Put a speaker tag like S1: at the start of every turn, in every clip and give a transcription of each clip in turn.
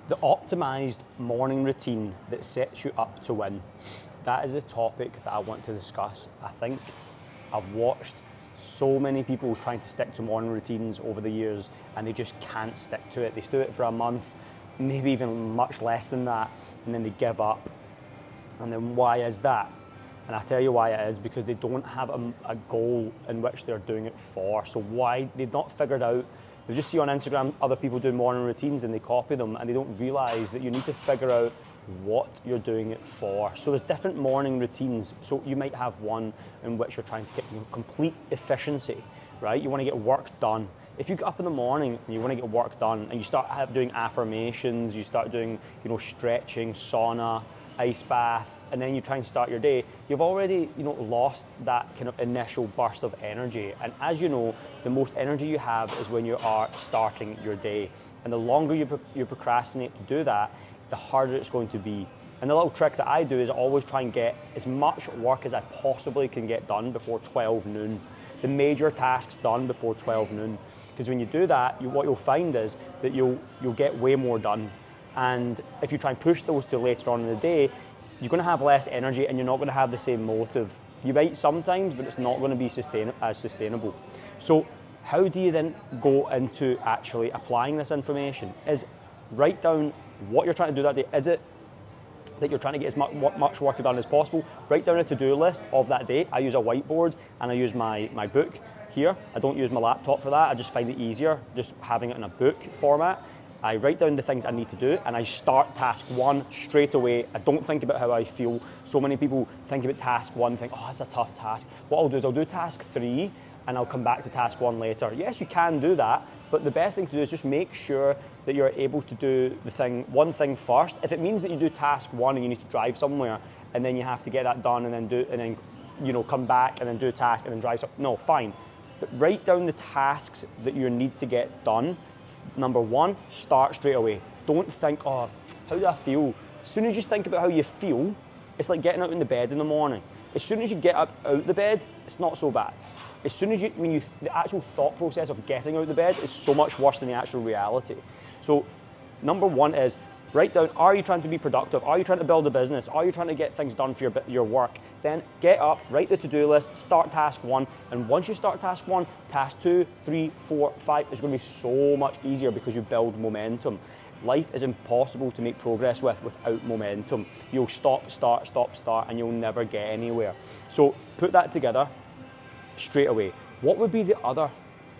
S1: The optimized morning routine that sets you up to win. That is a topic that I want to discuss. I think I've watched so many people trying to stick to morning routines over the years and they just can't stick to it. They do it for a month, maybe even much less than that, and then they give up. And then why is that? And I tell you why it is, because they don't have a goal in which they're doing it for. So why they've not figured out, they just see on Instagram other people do morning routines and they copy them, and they don't realize that you need to figure out what you're doing it for. So there's different morning routines. So you might have one in which you're trying to get complete efficiency, right? You want to get work done. If you get up in the morning and you want to get work done and you start doing affirmations, you start doing, stretching, sauna, ice bath, and then you try and start your day, you've already, lost that kind of initial burst of energy. And as you know, the most energy you have is when you are starting your day. And the longer you procrastinate to do that, the harder it's going to be. And the little trick that I do is I always try and get as much work as I possibly can get done before 12 noon. The major tasks done before 12 noon. Because when you do that, what you'll find is that you'll get way more done. And if you try and push those to later on in the day, you're going to have less energy and you're not going to have the same motive. You might sometimes, but it's not going to be as sustainable. So how do you then go into actually applying this information? Is write down what you're trying to do that day. Is it that you're trying to get as much work done as possible? Write down a to-do list of that day. I use a whiteboard and I use my book here. I don't use my laptop for that. I just find it easier just having it in a book format. I write down the things I need to do and I start task one straight away. I don't think about how I feel. So many people think about task one and think, oh, that's a tough task. What I'll do is I'll do task 3 and I'll come back to task 1 later. Yes, you can do that, but the best thing to do is just make sure that you're able to do one thing first. If it means that you do task 1 and you need to drive somewhere and then you have to get that done and then come back and then do a task and then drive somewhere, no, fine. But write down the tasks that you need to get done. Number 1, start straight away. Don't think, oh, how do I feel? As soon as you think about how you feel, it's like getting out in the bed in the morning. As soon as you get up out the bed, it's not so bad. As soon as the actual thought process of getting out of the bed is so much worse than the actual reality. So number 1 is write down, are you trying to be productive? Are you trying to build a business? Are you trying to get things done for your work? Then get up, write the to-do list, start task 1, and once you start task 1, task 2, 3, 4, 5 is going to be so much easier because you build momentum. Life is impossible to make progress without momentum. You'll stop, start, and you'll never get anywhere. So put that together straight away. What would be the other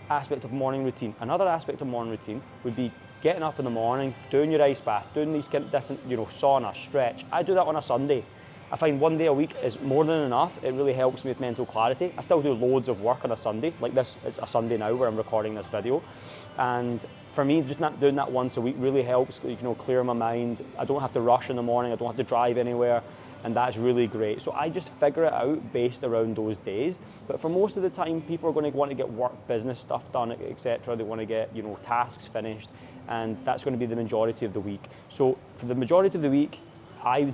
S1: aspect of morning routine? Another aspect of morning routine would be getting up in the morning, doing your ice bath, doing these different, sauna, stretch. I do that on a Sunday. I find 1 day a week is more than enough. It really helps me with mental clarity. I still do loads of work on a Sunday, like this, it's a Sunday now where I'm recording this video. And for me, just not doing that once a week really helps, clear my mind. I don't have to rush in the morning, I don't have to drive anywhere, and that's really great. So I just figure it out based around those days. But for most of the time, people are going to want to get work, business stuff done, etc. They want to get, tasks finished, and that's going to be the majority of the week. So for the majority of the week, I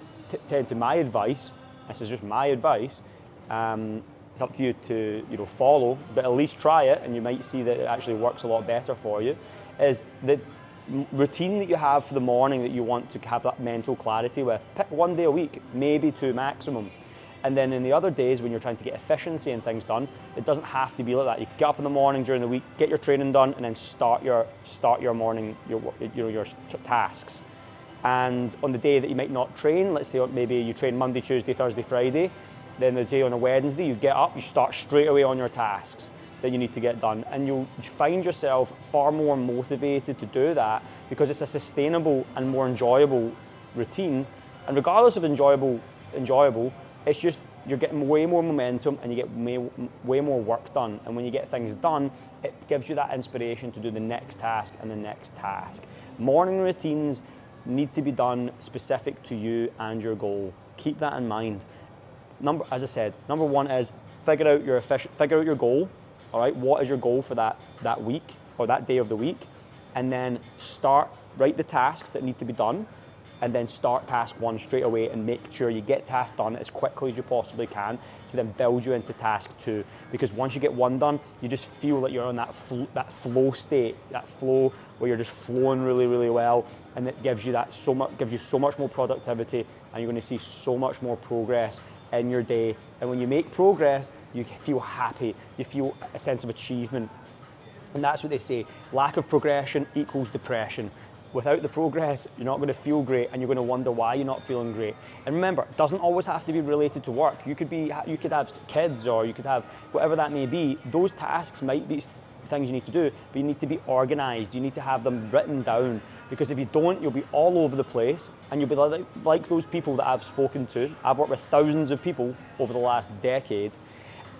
S1: tend to, my advice, this is just my advice, it's up to you to follow, but at least try it and you might see that it actually works a lot better for you, is the routine that you have for the morning that you want to have that mental clarity with. Pick 1 day a week, maybe 2 maximum. And then in the other days when you're trying to get efficiency and things done, it doesn't have to be like that. You can get up in the morning during the week, get your training done, and then start your morning, your tasks. And on the day that you might not train, let's say maybe you train Monday, Tuesday, Thursday, Friday, then the day on a Wednesday, you get up, you start straight away on your tasks that you need to get done. And you'll find yourself far more motivated to do that because it's a sustainable and more enjoyable routine. And regardless of enjoyable, it's just you're getting way more momentum and you get way more work done. And when you get things done, it gives you that inspiration to do the next task and the next task. Morning routines need to be done specific to you and your goal. Keep that in mind. As I said, number 1 is figure out your goal. All right, what is your goal for that week or that day of the week? And then write the tasks that need to be done. and then start task 1 straight away and make sure you get task done as quickly as you possibly can to then build you into task 2. Because once you get 1 done, you just feel like you're on that flow state, that flow where you're just flowing really, really well, and it gives you so much more productivity, and you're going to see so much more progress in your day. And when you make progress, you feel happy, you feel a sense of achievement. And that's what they say, lack of progression equals depression. Without the progress, you're not going to feel great, and you're going to wonder why you're not feeling great. And remember, it doesn't always have to be related to work. You could have kids, or you could have whatever that may be. Those tasks might be things you need to do, but you need to be organized. You need to have them written down, because if you don't, you'll be all over the place, and you'll be like those people that I've spoken to. I've worked with thousands of people over the last decade.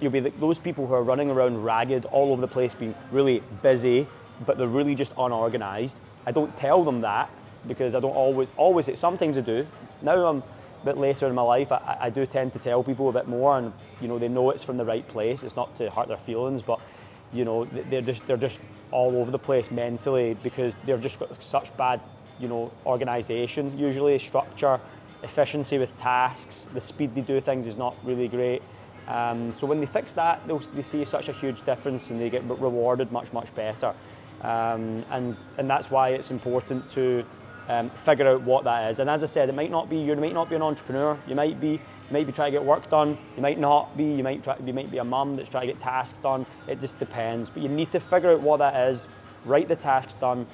S1: You'll be those people who are running around ragged all over the place, being really busy, but they're really just unorganized. I don't tell them that, because I don't always, sometimes I do. Now I'm a bit later in my life, I do tend to tell people a bit more, and they know it's from the right place. It's not to hurt their feelings, but they're just all over the place mentally, because they've just got such bad organization, usually structure, efficiency with tasks, the speed they do things is not really great. So when they fix that, they see such a huge difference, and they get rewarded much better. And that's why it's important to figure out what that is. And as I said, you might not be an entrepreneur. You might be trying to get work done. You might not be. You might be a mum that's trying to get tasks done. It just depends. But you need to figure out what that is. Write the tasks done.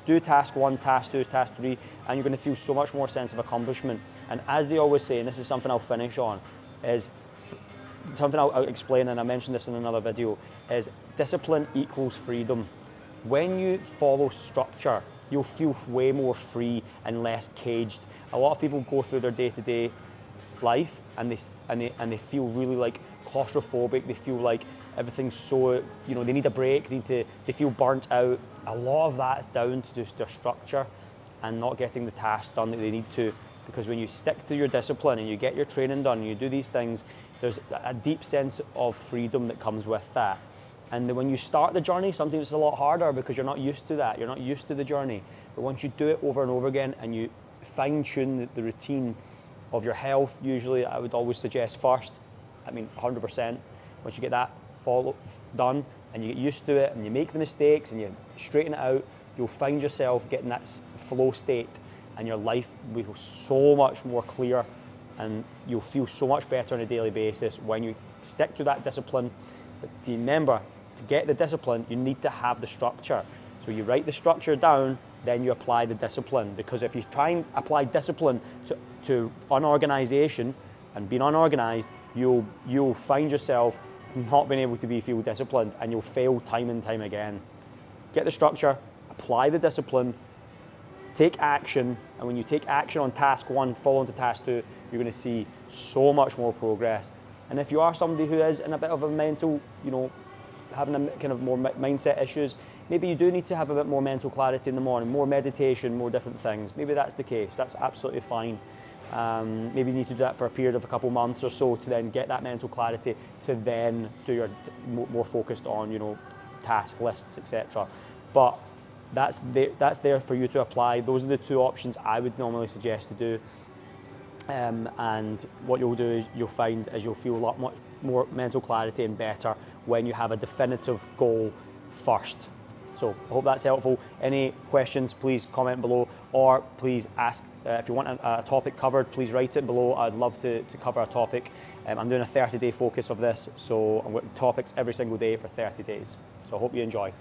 S1: Do task 1, task 2, task 3, and you're going to feel so much more sense of accomplishment. And as they always say, and this is something I'll finish on, is something I'll explain, and I mentioned this in another video, is discipline equals freedom. When you follow structure, you'll feel way more free and less caged. A lot of people go through their day-to-day life, and they feel really like claustrophobic. They feel like everything's so, they need a break. They feel burnt out. A lot of that is down to just their structure and not getting the tasks done that they need to. Because when you stick to your discipline and you get your training done and you do these things, there's a deep sense of freedom that comes with that. And when you start the journey, sometimes it's a lot harder because you're not used to that. You're not used to the journey. But once you do it over and over again, and you fine-tune the routine of your health, usually I would always suggest first, 100%. Once you get that done and you get used to it and you make the mistakes and you straighten it out, you'll find yourself getting that flow state, and your life will be so much more clear, and you'll feel so much better on a daily basis when you stick to that discipline. But remember, to get the discipline, you need to have the structure. So you write the structure down, then you apply the discipline. Because if you try and apply discipline to unorganization and being unorganized, you'll find yourself not being able to feel disciplined, and you'll fail time and time again. Get the structure, apply the discipline, take action, and when you take action on task 1, follow on to task 2, you're going to see so much more progress. And if you are somebody who is in a bit of a mental, having a kind of more mindset issues, maybe you do need to have a bit more mental clarity in the morning, more meditation, more different things. Maybe that's the case. That's absolutely fine. Maybe you need to do that for a period of a couple months or so to then get that mental clarity to then do your more focused on, task lists, etc. But that's there for you to apply. Those are the 2 options I would normally suggest to do. And what you'll do is you'll feel a lot more mental clarity and better when you have a definitive goal first. So I hope that's helpful. Any questions, please comment below, or please ask. If you want a topic covered, please write it below. I'd love to cover a topic. I'm doing a 30-day focus of this, so I'm with topics every single day for 30 days. So I hope you enjoy.